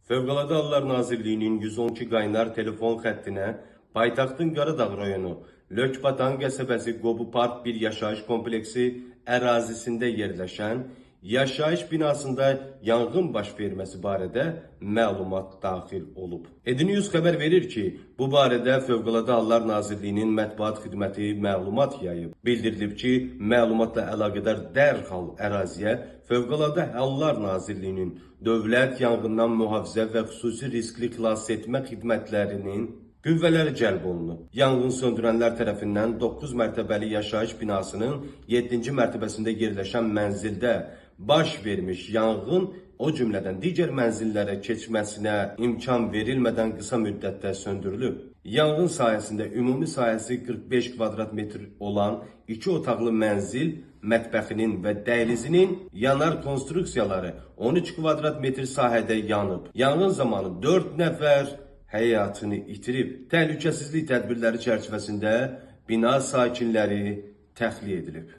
Fövqəladə Hallar Nazirliyinin 112 qaynar telefon xəttinə paytaxtın Qaradağ rayonu Lökbatan qəsəbəsi Qobu Park 1 yaşayış kompleksi ərazisində yerləşən yaşayış binasında yanğın baş verməsi barədə məlumat daxil olub. EDNews xəbər verir ki, bu barədə Fövqəladə Hallar Nazirliyinin mətbuat xidməti məlumat yayıb. Bildirilib ki, məlumatla əlaqədar dərhal əraziyə Fövqəladə Hallar Nazirliyinin Dövlət Yanğından Mühafizə və Xüsusi Riskli Xilasetmə Xidmətlərinin qüvvələri cəlb olunub. Yanğın söndürənlər tərəfindən 9 mərtəbəli yaşayış binasının 7-ci mərtəbəsində yerləşən mənzildə baş vermiş yanğın, o cümlədən digər mənzillərə keçməsinə imkan verilmədən qısa müddətdə söndürülüb. Yanğın sayəsində ümumi sahəsi 45 kvadrat metr olan 2 otaqlı mənzil, mətbəxinin və dəhlizinin yanar konstruksiyaları 13 kvadrat metr sahədə yanıb. Yanğın zamanı 4 nəfər həyatını itirib. Təhlükəsizlik tədbirləri çərçivəsində bina sakinləri təxliyə edilib.